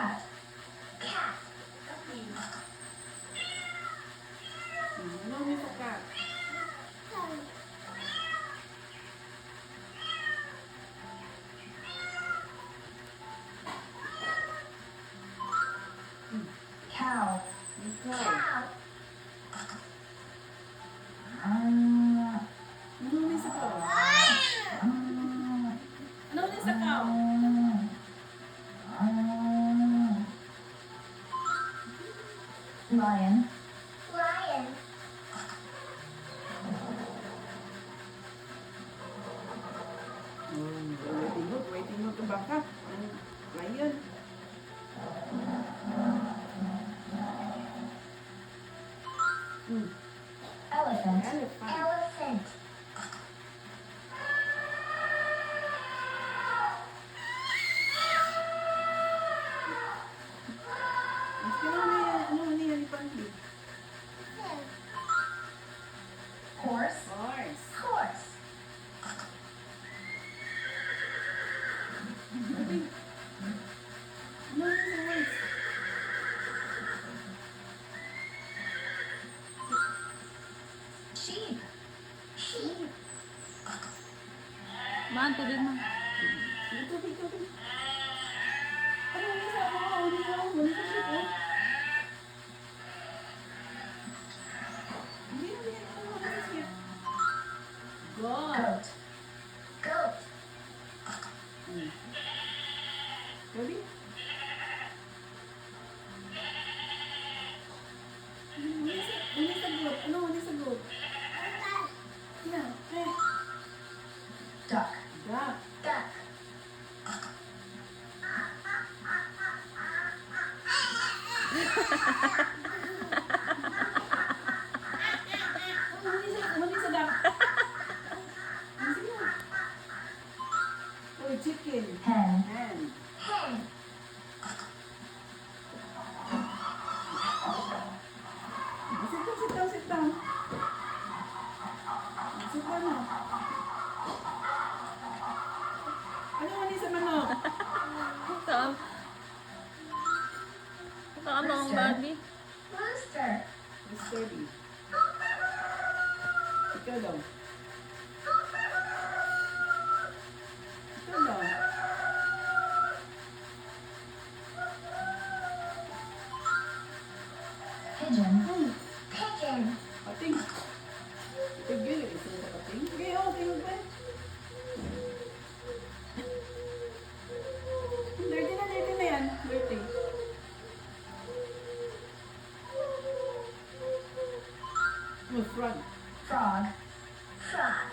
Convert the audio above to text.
Cat. Cat. Ano may sa cat? Cow. Ikaw. Cow. Ano may sa cow? Ano may sa cow? Lion. Lion. Waiting mo ito baka. Lion. Elephant. Elephant. Elephant. Ano yan? Pandi? Horse. Horse. Horse. Ano yan sa horse? Sheep. Sheep. Man, tubig man. Tubig. Ano yan sa ano? Ano sa sheep oh? Hindi. Ano sa sheep? Goat. Goat. Goat. Ready? Ano sa goat? Yeah. Duck. Duck. Duck. Ano sa duck? Oh, chicken. Hen. Hen. Hen. Sit down. Sit down na. Ano nga sa manok? Ito ano ang Babii? Rooster. Mr. B. Ikaw daw. Ikaw daw. Pigeon. Pigeon. Pating. Tigil. Ito sa pating. Okay, oh, tingin ba? Dirty na yan. Dirty. Oh, frog. Frog. Frog.